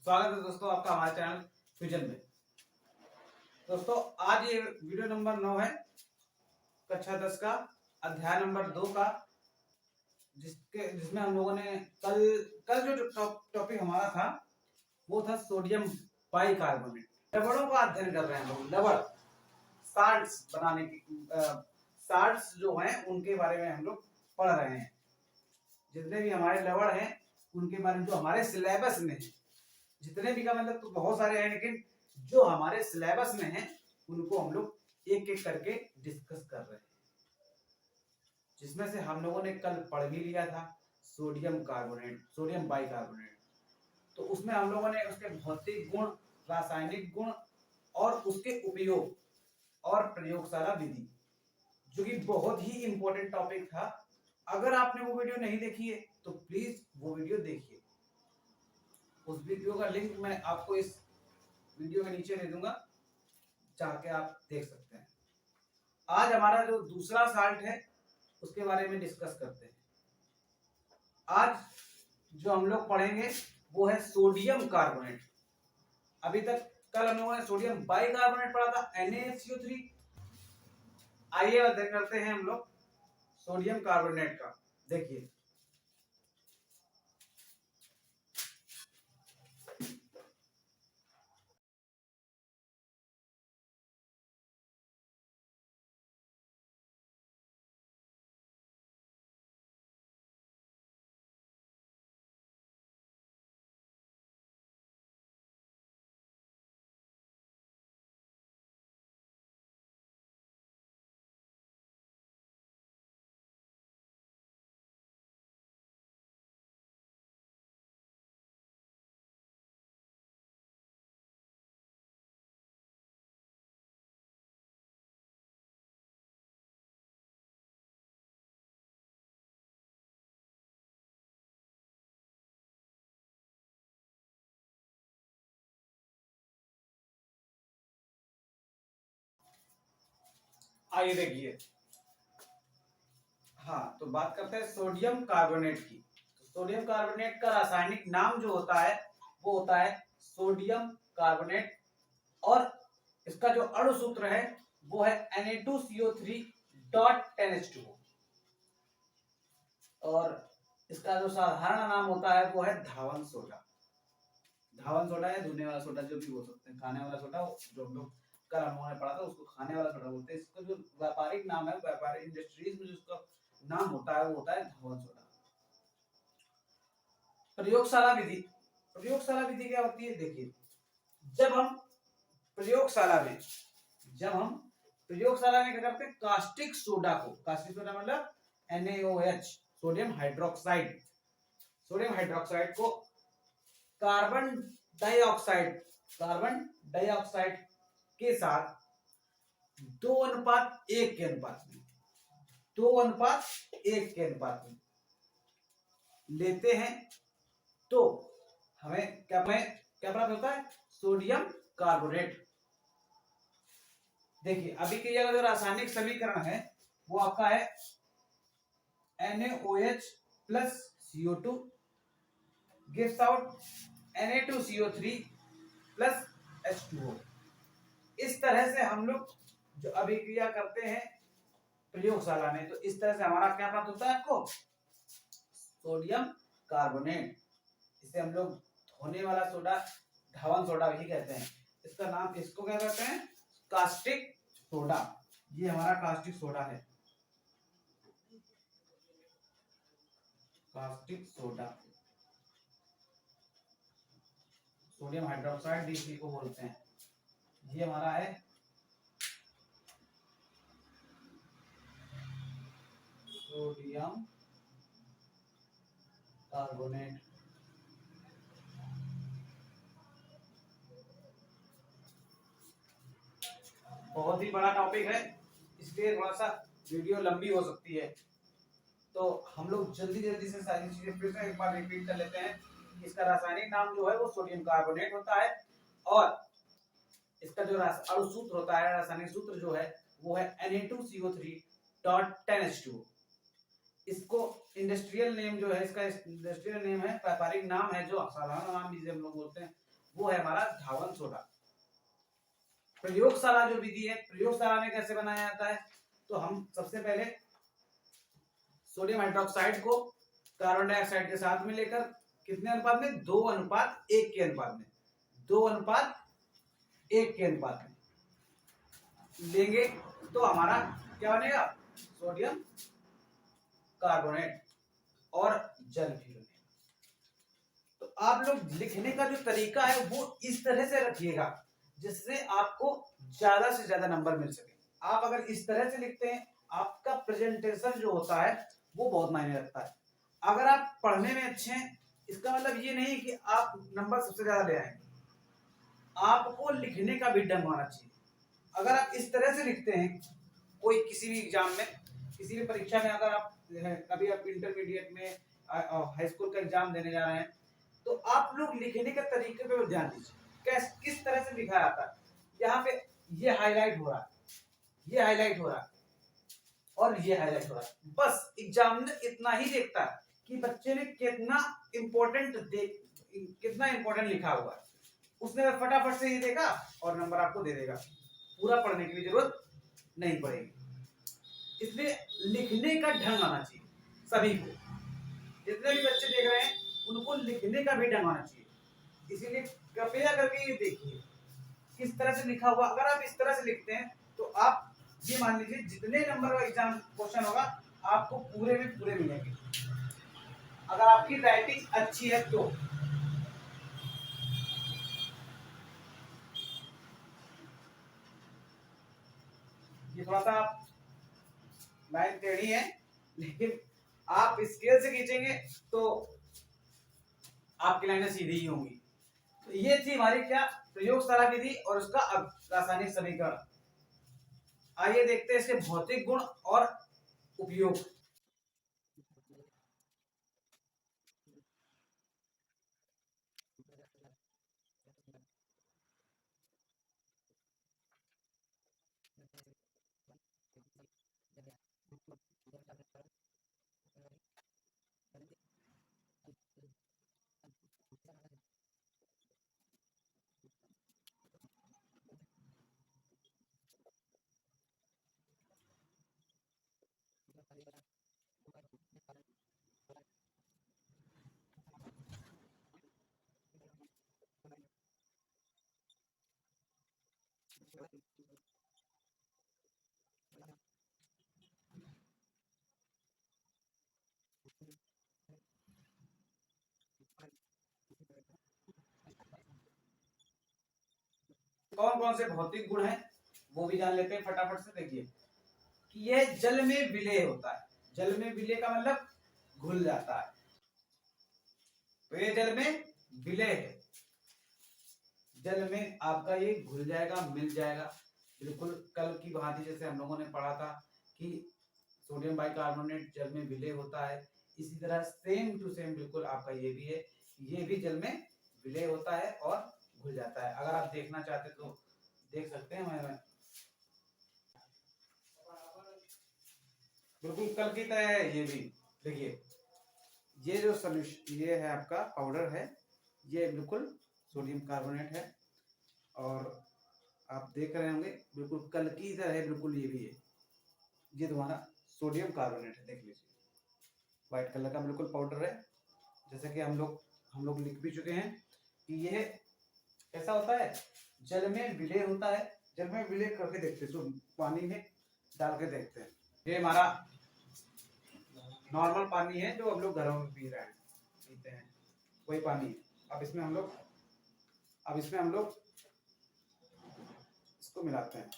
स्वागत है दोस्तों आपका हमारे चैनल फ्यूजन में। दोस्तों आज ये वीडियो नंबर 9 है, कक्षा 10 का अध्याय नंबर 2 का, जिसमें हम लोगों ने कल कल जो टॉपिक हमारा था वो था सोडियम बाइकार्बोनेट। लवणों का अध्ययन कर रहे हैं हम लोग। लवण साल्ट्स बनाने की साल्ट्स जो हैं उनके बारे में हम लोग पढ़ रहे हैं। जितने भी हमारे लवण हैं उनके बारे में जो हमारे सिलेबस में है, जितने भी का मतलब तो बहुत सारे हैं, लेकिन जो हमारे सिलेबस में हैं उनको हम लोग एक एक करके डिस्कस कर रहे हैं। जिसमें से हम लोगों ने कल पढ़ भी लिया था सोडियम कार्बोनेट, सोडियम बाइकार्बोनेट। तो उसमें हम लोगों ने उसके भौतिक गुण, रासायनिक गुण और उसके उपयोग और प्रयोगशाला विधि, जो कि बहुत ही इंपॉर्टेंट टॉपिक था। अगर आपने वो वीडियो नहीं देखी है तो प्लीज वो वीडियो देखिए। उस वीडियो का लिंक मैं आपको इस वीडियो के नीचे दे दूंगा, जाके आप देख सकते हैं। आज हमारा जो दूसरा साल्ट है उसके बारे में डिस्कस करते हैं। आज जो हम लोग पढ़ेंगे वो है सोडियम कार्बोनेट। अभी तक कल हम लोगों ने सोडियम बाइकार्बोनेट पढ़ा था, NaCO3। आइए अध्ययन करते हैं हम लोग सोडियम कार्बोनेट का। देखिए आइए देखिए, हाँ तो बात करते हैं सोडियम कार्बोनेट की। तो सोडियम कार्बोनेट का रासायनिक नाम जो होता है वो होता है सोडियम कार्बोनेट, और इसका जो अणु सूत्र है वो है Na2CO3.10H2O, और इसका जो साधारण नाम होता है वो है धावन सोडा। धावन सोडा या धुने वाला सोडा, जो भी बोल सकते हैं। खाने वाला सोडा जो हम लोग कल हम लोगों ने पढ़ा था उसको खाने वाला सोडा बोलते हैं। इसका जो व्यापारिक नाम है, व्यापारिक इंडस्ट्रीज में जो इसका नाम होता है वो होता है धावन सोडा। प्रयोगशाला विधि, प्रयोगशाला विधि क्या होती है? देखिए, जब हम प्रयोगशाला में क्या करते हैं, कास्टिक सोडा को, कास्टिक सोडा मतलब NaOH, sodium hydroxide, sodium hydroxide को कार्बन डाइऑक्साइड के साथ 2:1 के अनुपात में 2:1 के अनुपात में लेते हैं तो हमें क्या प्राप्त होता है? Sodium carbonate. देखिए अभी के जगह जो रासायनिक समीकरण है वो आपका है NaOH plus CO2 gives out Na2CO3 plus H2O। इस तरह से हम लोग जो अभिक्रिया करते हैं प्रयोगशाला में, तो इस तरह से हमारा क्या प्राप्त होता है आपको? Sodium carbonate. इसे हम लोग धोने वाला सोडा, धावन सोडा भी कहते हैं। इसका नाम, इसको क्या कहते हैं? Caustic soda. ये हमारा कास्टिक सोडा है, कास्टिक सोडा। सोडियम हाइड्रोक्साइड इसी को बोलते हैं। ये हमारा है सोडियम कार्बोनेट। बहुत ही बड़ा टॉपिक है, इसलिए थोड़ा सा वीडियो लंबी हो सकती है। तो हम लोग जल्दी से सारी चीजें फिर से एक बार रिपीट कर लेते हैं। इसका रासायनिक नाम जो है वो सोडियम कार्बोनेट होता है, और इसका जो अणु सूत्र होता है, रासायनिक सूत्र जो है वो है Na2CO3.10H2O। इसको इंडस्ट्रियल नेम जो है, इसका इंडस्ट्रियल नेम है, व्यापारिक नाम है, जो साधारण नाम जिसे हम लोग बोलते हैं वो है हमारा धावन सोडा। प्रयोगशाला जो विधि है, प्रयोगशाला में कैसे बनाया जाता है, तो हम सबसे पहले सोडियम हाइड्रोक्साइड को कार्बन डाइऑक्साइड के साथ में लेकर कितने अनुपात में, 2:1 के अनुपात में, 2:1 के अनुपात में लेंगे तो हमारा क्या बनेगा, सोडियम कार्बोनेट और जल भी बनेगा। तो आप लोग लिखने का जो तरीका है वो इस तरह से रखिएगा जिससे आपको ज्यादा से ज्यादा नंबर मिल सके। आप अगर इस तरह से लिखते हैं, आपका प्रेजेंटेशन जो होता है वो बहुत मायने रखता है। अगर आप पढ़ने में अच्छे हैं, इसका मतलब ये नहीं कि आप नंबर सबसे ज्यादा ले आएंगे, आपको लिखने का भी ढंग होना चाहिए। अगर आप इस तरह से लिखते हैं, कोई किसी भी एग्जाम में, किसी भी परीक्षा में, अगर आप कभी आप इंटरमीडिएट में हाई स्कूल का एग्जाम देने जा रहे हैं, तो आप लोग लिखने के तरीके पे ध्यान दीजिए, किस तरह से लिखा जाता है। यहाँ पे ये हाईलाइट हो रहा है, ये हाईलाइट हो रहा है और ये हाईलाइट हो रहा है। बस एग्जामिनर इतना ही देखता है कि बच्चे ने कितना इंपॉर्टेंट लिखा हुआ है। उसने फटाफट से ये देखा और नंबर आपको दे देगा, पूरा पढ़ने की जरूरत नहीं पड़ेगी। इसलिए लिखने का ढंग आना चाहिए सभी को, जितने भी बच्चे देख रहे हैं उनको लिखने का भी ढंग आना चाहिए। इसीलिए कृपया करके ये देखिए किस तरह से लिखा हुआ। अगर आप इस तरह से लिखते हैं तो आप ये मान लीजिए जितने नंबर का एग्जाम क्वेश्चन होगा आपको पूरे में पूरे मिलेंगे, अगर आपकी राइटिंग अच्छी है तो। ये थोड़ा सा लाइन टेढ़ी है, लेकिन आप स्केल से खींचेंगे तो आपकी लाइनें सीधी ही होंगी। तो ये थी हमारी क्या, प्रयोगशाला विधि और उसका रासायनिक समीकरण। आइए देखते हैं इसके भौतिक गुण और उपयोग। कौन कौन से भौतिक गुण हैं वो भी जान लेते हैं फटाफट से। देखिए कि यह जल में विलय होता है। जल में विलय का मतलब घुल जाता है, तो ये जल में विलय है, जल में आपका ये घुल जाएगा, मिल जाएगा। बिल्कुल कल की भांति जैसे हम लोगों ने पढ़ा था कि सोडियम बाइकार्बोनेट जल में विलय होता है, इसी तरह सेम टू सेम बिल्कुल आपका ये भी है, ये भी जल में विलय होता है और घुल जाता है। अगर आप देखना चाहते तो देख सकते हैं। मैं बिल्कुल कल की तरह है ये भी। देखिए ये जो सोल्यूशन ये है आपका पाउडर है, ये बिल्कुल सोडियम कार्बोनेट है और आप देख रहे होंगे बिल्कुल कल की तरह है, बिल्कुल ये भी है। ये तुम्हारा सोडियम कार्बोनेट है, देख लीजिए व्हाइट कलर का बिल्कुल पाउडर है। जैसे कि हम लोग लिख भी चुके हैं कि ये कैसा होता है, जल में विलय होता है। जल में विलय करके देखते हैं, तो पानी में डाल के देखते हैं। ये हमारा नॉर्मल पानी है जो हम लोग घरों में पी रहे हैं, पीते हैं, वही पानी है। अब इसमें हम लोग इसको मिलाते हैं।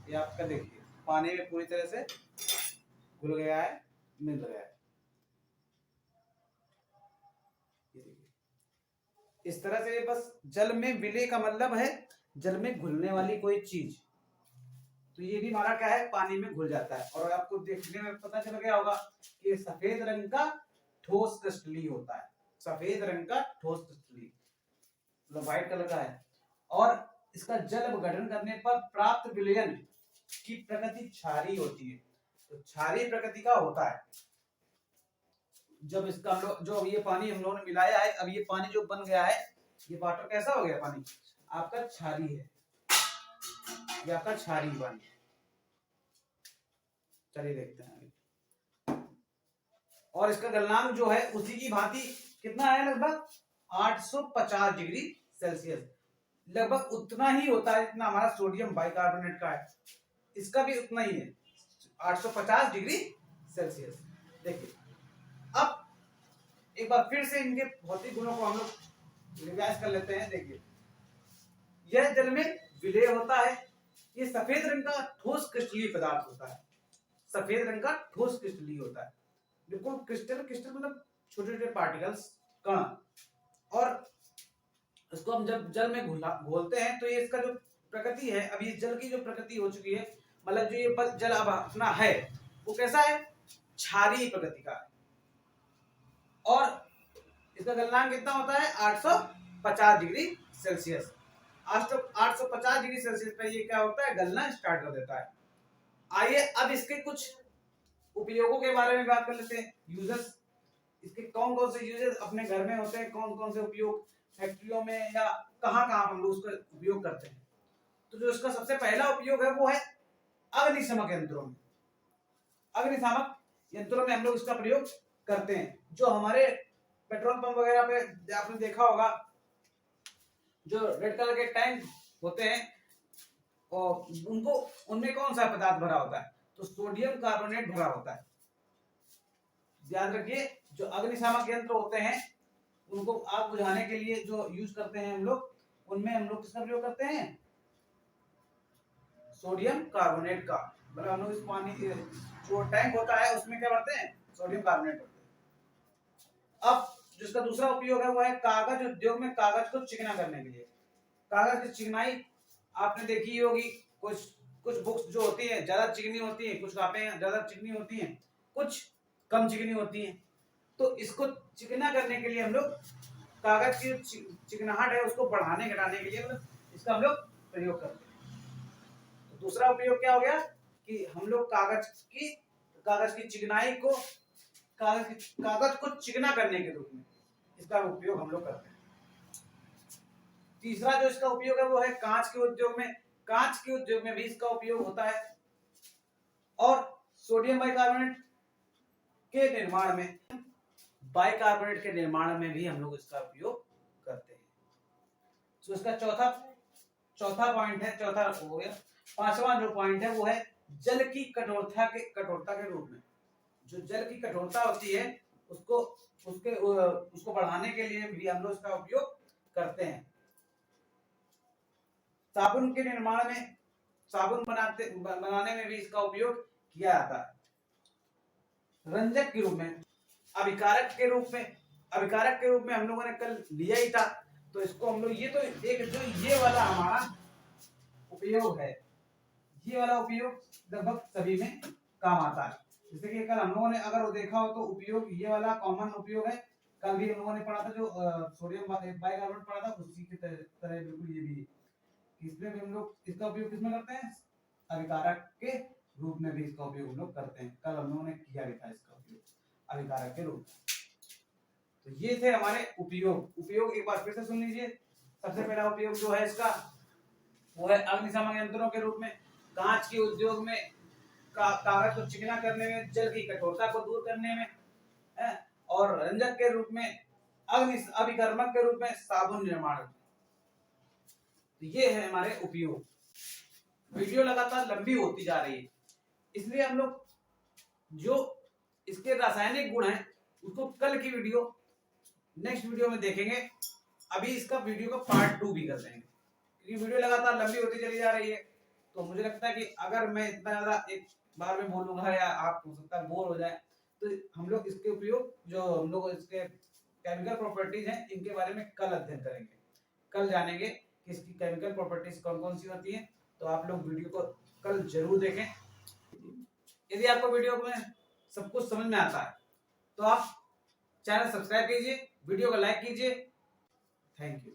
ये आपका देखिए पानी में पूरी तरह से घुल गया है, मिल गया है। ये देखिए इस तरह से, बस जल में विलय का मतलब है जल में घुलने वाली कोई चीज। तो ये भी हमारा क्या है, पानी में घुल जाता है। और आपको देखने में पता चल गया होगा कि सफेद रंग का ठोस क्रिस्टली होता है, सफेद रंग का ठोस क्रिस्टली। मतलब व्हाइट कलर का है। और इसका जल अपघटन करने पर प्राप्त विलयन की प्रकृति क्षारीय होती है। तो क्षारीय प्रकृति का होता है। जब इसका हम लोग जो ये पानी हम लोगों ने मिलाया है, अब ये पानी जो बन गया है, ये वाटर कैसा हो गया पानी, आपका क्षारीय है, ये आपका क्षारीय पानी। चलिए देखते हैं अभी। और इसका गलनांक जो है उसी की भांति कितना है, लगभग 850 डिग्री सेल्सियस, लगभग उतना ही होता है जितना हमारा सोडियम बाइकार्बोनेट का है, इसका भी उतना ही है 850 डिग्री सेल्सियस। देखिए अब एक बार फिर से इनके भौतिक गुणों को हम लोग रिवाइज कर लेते हैं। देखिए यह जल में विलय होता है, ये सफेद रंग का ठोस क्रिस्टलीय पदार्थ होता है, सफेद रंग का ठोस क्रिस्टलीय होता है, बिल्कुल क्रिस्टल, क्रिस्टल मतलब छोटे छोटे पार्टिकल्स, कण। और इसको हम जब जल में घोलते हैं तो ये इसका जो प्रकृति है, अब ये जल की जो प्रकृति हो चुकी है, मतलब जो ये जल अब अपना है वो कैसा है, क्षारीय प्रकृति का है। और इसका गलनांक कितना होता है 850 डिग्री सेल्सियस। 850 डिग्री सेल्सियस पर ये क्या होता है, गलना स्टार्ट कर देता है। आइए अब इसके कुछ उपयोगों के बारे में बात कर लेते हैं, यूजर्स। इसके कौन कौन से यूजर्स अपने घर में होते हैं, कौन कौन से उपयोग फैक्ट्रियों में या कहाँ कहाँ हम लोग उसका उपयोग करते हैं। तो जो इसका सबसे पहला उपयोग है वो है अग्निशामक यंत्रों में। अग्निशामक यंत्रों में हम लोग इसका प्रयोग करते हैं। जो हमारे पेट्रोल पंप वगैरह पे आपने देखा होगा, जो रेड कलर के टैंक होते हैं और उनको, उनमें कौन सा पदार्थ भरा होता है, तो सोडियम कार्बोनेट भरा होता है। याद रखिए जो अग्निशामक यंत्र होते हैं उनको आग बुझाने के लिए जो यूज करते हैं हम लोग, उनमें हम लोग किसका प्रयोग करते हैं, सोडियम कार्बोनेट का। मतलब हम लोग इस पानी जो टैंक होता है उसमें क्या भरते हैं, सोडियम कार्बोनेट भरते हैं। अब जिसका दूसरा उपयोग है वो है कागज उद्योग में कागज को चिकना करने के लिए। कागज की चिकनाई आपने देखी होगी, कुछ कुछ बुक्स जो होती है ज्यादा चिकनी होती है, कुछ कापे ज्यादा चिकनी होती हैं, कुछ कम चिकनी होती हैं। तो इसको चिकना करने के लिए हम लोग कागज की चिकनाहट है उसको बढ़ाने घटाने के लिए मतलब इसका हम लोग प्रयोग करते हैं। तो दूसरा उपयोग क्या हो गया कि हम लोग कागज की चिकनाई को कागज को चिकना करने के रूप में इसका उपयोग हम लोग करते हैं। तीसरा जो इसका उपयोग है वो है कांच के उद्योग में। कांच के उद्योग में भी इसका उपयोग होता है। और सोडियम बाइकार्बोनेट के निर्माण में, बाइकार्बोनेट के निर्माण में भी हम लोग इसका उपयोग करते हैं। तो इसका चौथा पॉइंट है, चौथा हो गया। पांचवा जो पॉइंट है वो है जल की कठोरता के रूप में। जो जल की कठोरता होती है उसको बढ़ाने के लिए भी हम लोग इसका उपयोग करते हैं। साबुन के निर्माण में, साबुन बनाने में भी इसका उपयोग किया जाता है। रंजक के रूप में, अभिकारक के रूप में हम लोगों ने कल लिया ही था। तो इसको हम लोग ये तो एक जो ये वाला हमारा उपयोग है, ये वाला उपयोग लगभग सभी में काम आता है। जैसे कि कल हम लोगों ने अगर वो देखा हो तो उपयोग ये वाला कॉमन उपयोग है। कल भी हम लोगों ने पढ़ा था जो सोडियम बाइकार्बोनेट पढ़ा था, उसी की तरह बिल्कुल ये भी, इसमें भी हम लोग इसका उपयोग किसमें करते हैं, अभिकारक के रूप में भी इसका उपयोग हम लोग करते हैं। कल हम लोगों ने किया भी था इसका उपयोग अभिकारक के रूप में। तो ये थे हमारे उपयोग एक बार फिर से सुन लीजिए। सबसे पहला उपयोग जो है इसका वो है अग्निशामक यंत्रों के रूप में, कांच के उद्योग में कागज को चिकना करने में, जल की कठोरता को दूर करने में, और रंजक के रूप में, अभिकर्मक के रूप में साबुन निर्माण। तो ये है हमारे उपयोग। वीडियो लगातार लंबी होती जा रही है, इसलिए हम लोग जो इसके रासायनिक गुण हैं उसको कल की नेक्स्ट वीडियो में देखेंगे। अभी इसका वीडियो का पार्ट 2 भी कर देंगे, क्योंकि वीडियो लगातार लंबी होती चली जा रही है। तो मुझे लगता है कि अगर मैं इतना ज्यादा एक बार में बोलूंगा या आप हो सकता है बोर हो जाए, तो हम लोग इसके उपयोग जो हम लोग इसके केमिकल प्रॉपर्टीज हैं इनके बारे में कल अध्ययन करेंगे, कल जानेंगे कि इसकी केमिकल प्रॉपर्टीज कौन कौन सी होती हैं। तो आप लोग वीडियो को कल जरूर देखें। यदि आपको वीडियो में सब कुछ समझ में आता है तो आप चैनल सब्सक्राइब कीजिए, वीडियो को लाइक कीजिए। Thank you.